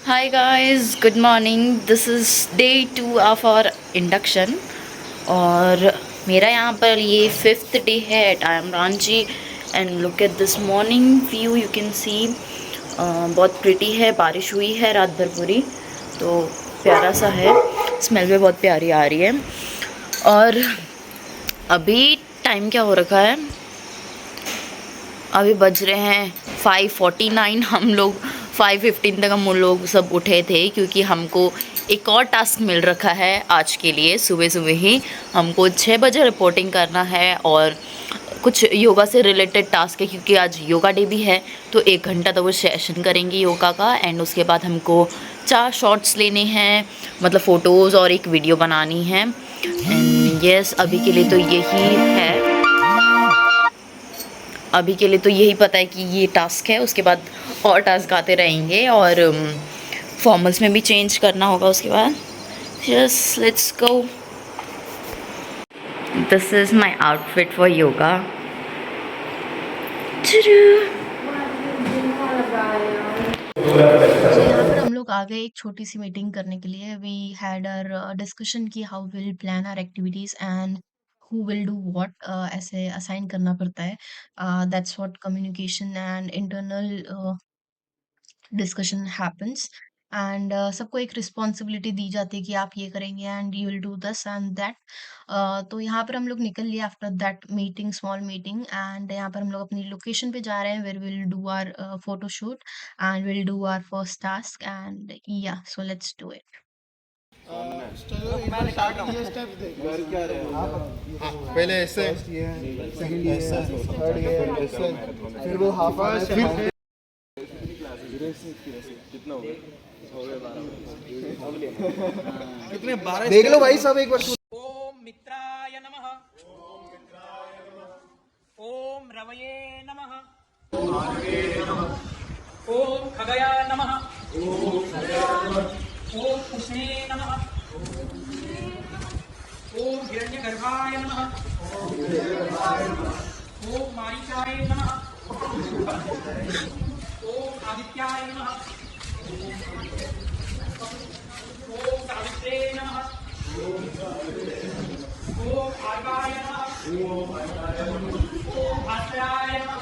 Hi guys, good morning. This is day 2 of our induction और मेरा यहाँ पर ये 5th डे है at I am Ranchi and look at this morning view you can see बहुत pretty है। बारिश हुई है रात भर पूरी, तो प्यारा सा है। स्मेल भी बहुत प्यारी आ रही है। और अभी टाइम क्या हो रखा है, अभी बज रहे हैं 5:49। हम लोग 5:15 तक हम लोग सब उठे थे क्योंकि हमको एक और टास्क मिल रखा है आज के लिए। सुबह सुबह ही हमको 6 बजे रिपोर्टिंग करना है और कुछ योगा से रिलेटेड टास्क है क्योंकि आज योगा डे भी है। तो 1 घंटा तो वो सेशन करेंगे योगा का एंड उसके बाद हमको 4 शॉट्स लेने हैं, मतलब फ़ोटोज़ और एक वीडियो बनानी है। एंड यस, अभी के लिए तो यही है। अभी के लिए तो यही पता है कि ये टास्क है, उसके बाद और टास्क आते रहेंगे और फॉर्मल्स में भी चेंज करना होगा उसके बाद। Yes, let's go. This is my outfit for yoga. तो यहाँ पर हम लोग आ गए एक छोटी सी मीटिंग करने के लिए। वी हैड आवर डिस्कशन की how will plan our activities and who will do what, ऐसे असाइन करना पड़ता है। That's what communication and internal discussion happens. And सबको एक रिस्पॉन्सिबिलिटी दी जाती है कि आप ये करेंगे and you will do this and that. तो यहाँ पर हम लोग निकल लिए after that meeting, small meeting, and यहाँ पर हम लोग अपनी लोकेशन पे जा रहे हैं where will do our photo shoot and will do our first task and या सो लेट्स डू इट। पहले ऐसे, सेकंड ऐसे, थर्ड ये ऐसे, फिर वो हाफ फिर कितना हो गया 12 कितने 12 देख लो भाई सब एक बार। ओम मित्राय नमः, ओम रवये नमः, ओम खगया नमः, ओम उष्णे नमः, ओम हिरण्यगर्भाय नमः, ओम मारीचाय नमः, ओम आदित्याय नमः, ओम सावित्रे नमः, ओम आर्गाय नमः, ओम भास्कराय नमः।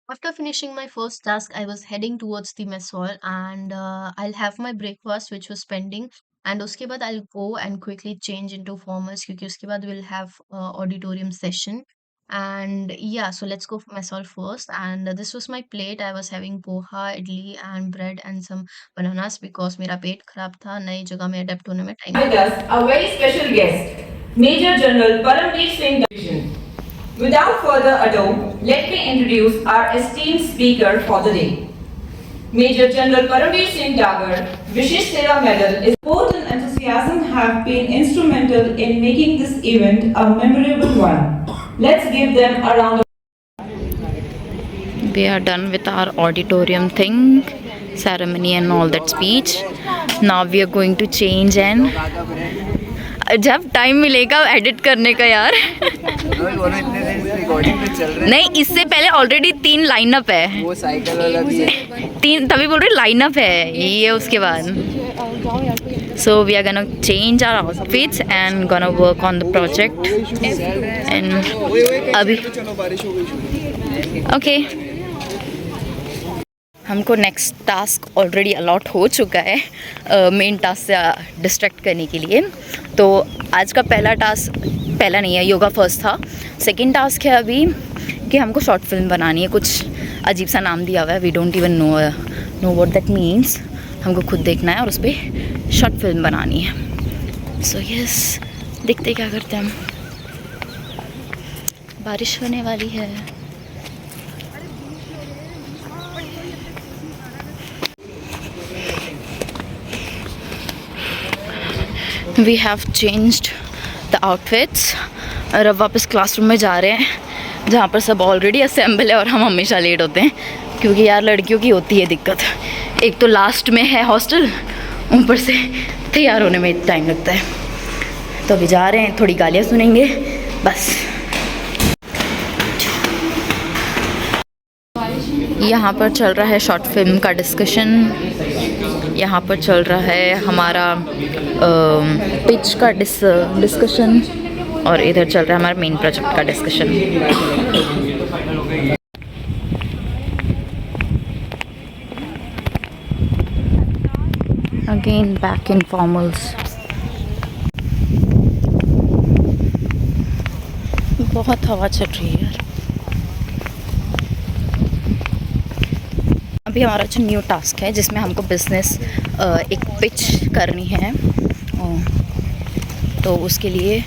After finishing my first task, I was heading towards the mess hall and I'll have my breakfast which was pending. And उसके बाद I'll go and quickly change into formals क्योंकि उसके बाद we'll have auditorium session. And yeah, so let's go for mess hall first. And this was my plate. I was having poha, idli, and bread and some bananas because मेरा पेट खराब था। नई जगह में adapt होने में time With us, a very special guest, Major General Paramveer Singh Division. Without further ado, let me introduce our esteemed speaker for the day. Major General Paramveer Singh Dagar, Vishish Seva Medal, his support and enthusiasm have been instrumental in making this event a memorable one. Let's give them a round of We are done with our auditorium thing, ceremony and all that speech. Now we are going to change and जब time मिलेगा edit करने का यार। नहीं, इससे पहले already 3 lineup है, वो साइकिल वाला भी है 3, तभी बोल रहे लाइनअप है ये उसके बाद। So we are gonna change our outfits and gonna work on the project and अभी ओके हमको नेक्स्ट टास्क ऑलरेडी अलॉट हो चुका है मेन टास्क से डिस्ट्रैक्ट करने के लिए। तो आज का पहला टास्क, पहला नहीं है, योगा फर्स्ट था। सेकंड टास्क है अभी कि हमको शॉर्ट फिल्म बनानी है। कुछ अजीब सा नाम दिया हुआ है, we don't even know what that means. हमको खुद देखना है और उस पर शॉर्ट फिल्म बनानी है। सो यस, देखते क्या करते हैं हम। बारिश होने वाली है। We have changed the outfits और अब वापस क्लासरूम में जा रहे हैं जहाँ पर सब ऑलरेडी असेंबल है और हम हमेशा लेट होते हैं क्योंकि यार लड़कियों की होती है दिक्कत। एक तो लास्ट में है हॉस्टल, ऊपर से तैयार होने में टाइम लगता है। तो अभी जा रहे हैं, थोड़ी गालियाँ सुनेंगे बस। यहाँ पर चल रहा है शॉर्ट फिल्म का डिस्कशन, यहाँ पर चल रहा है हमारा पिच का डिस्कशन, और इधर चल रहा है हमारा मेन प्रोजेक्ट का discussion. Again back in formals. बहुत हवा चल रही है यार। अभी हमारा जो न्यू टास्क है जिसमें हमको बिज़नेस एक पिच करनी है, तो उसके लिए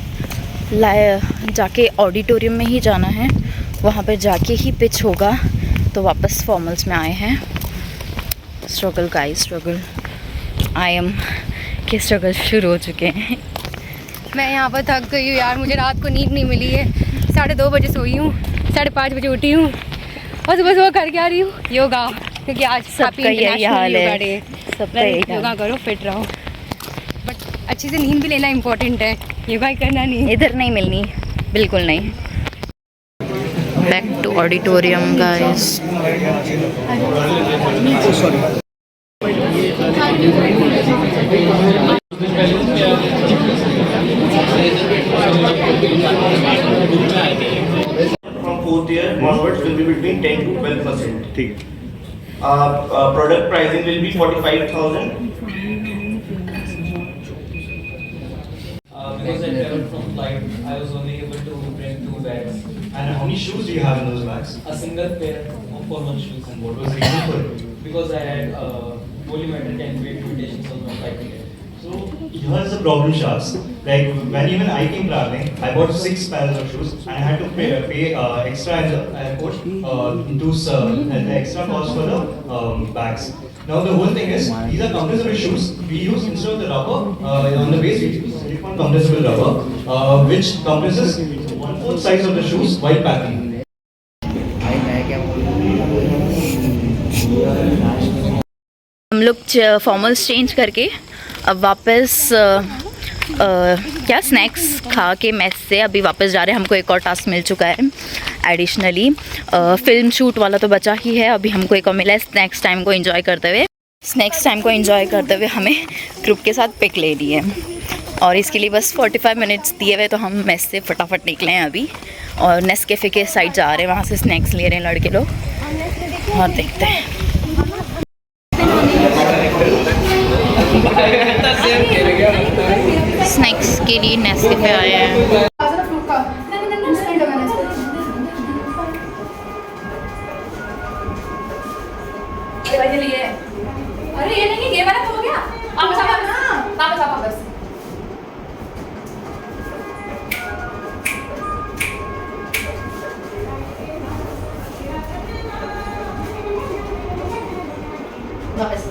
जाके ऑडिटोरियम में ही जाना है, वहाँ पर जाके ही पिच होगा। तो वापस फॉर्मल्स में आए हैं। Struggle guys, struggle I am के स्ट्रगल शुरू हो चुके हैं। मैं यहाँ पर थक गई हूँ यार, मुझे रात को नींद नहीं मिली है। 2:30 बजे सोई हूँ, 5:30 बजे उठी हूँ और सुबह सुबह करके आ रही हूँ योगा, क्योंकि आज सबका यही हाल है, सबका यही हाल। योगा करो, फिट रहो, बट अच्छी से नींद भी लेना इम्पोर्टेंट है, योगा ही करना नहीं। इधर नहीं मिलनी, बिल्कुल नहीं। Back to auditorium guys. From fourth year onwards will be between 10 to 12%. ठीक है। Product pricing will be 45,000. Because I traveled from flight, I was only able to bring 2 bags. And how many shoes do you have in those bags? A single pair of formal shoes. And what was the reason for it? Because I had volumetric and weight limitations on my flight ticket. So here's the problem, Shahs. Like when even I came traveling, I bought 6 pairs of shoes and I had to pay extra in the airport the extra cost for the bags. Now the whole thing is, these are compressible shoes. We use instead of the rubber on the base, we use silicone compressible rubber, which compresses 1/4 size of the shoes while packing. हम लोग formals change करके अब वापस क्या snacks खा के mess से अभी वापस जा रहे हैं। हमको एक और टास्क मिल चुका है एडिशनली, फिल्म शूट वाला तो बचा ही है, अभी हमको एक और मिला है स्नैक्स टाइम को एंजॉय करते हुए हमें ग्रुप के साथ पिक लेनी है, और इसके लिए बस 45 मिनट्स दिए हुए, तो हम मेस से फटाफट निकले हैं अभी और नेस्कैफे के साइड जा रहे हैं, वहाँ से स्नैक्स ले रहे हैं लड़के लोग और देखते हैं। स्नैक्स के लिए नेस्कैफे आए हैं। अरे ये नहीं, ये वाला तो हो गया। वापस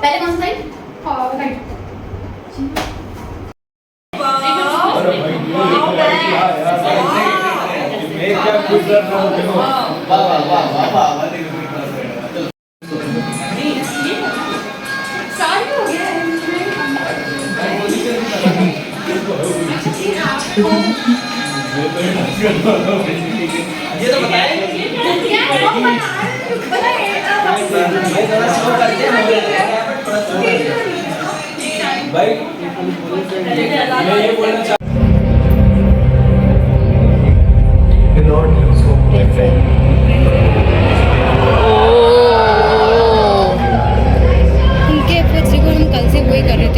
पहले कौन सा साइड? ये तो बताएं भाई, मैं ये बोलना चाहता उनके कुछ को हम कल से वही कर रहे थे।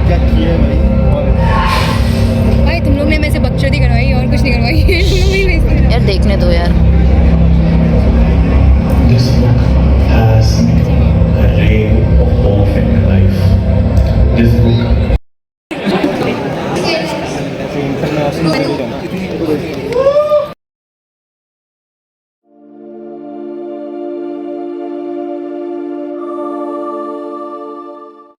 क्या किए भाई तुम लोग ने मेरे से बकचोदी करवाई और कुछ नहीं करवाई। यार देखने दो यार। This book has a ray of hope in your life. This book international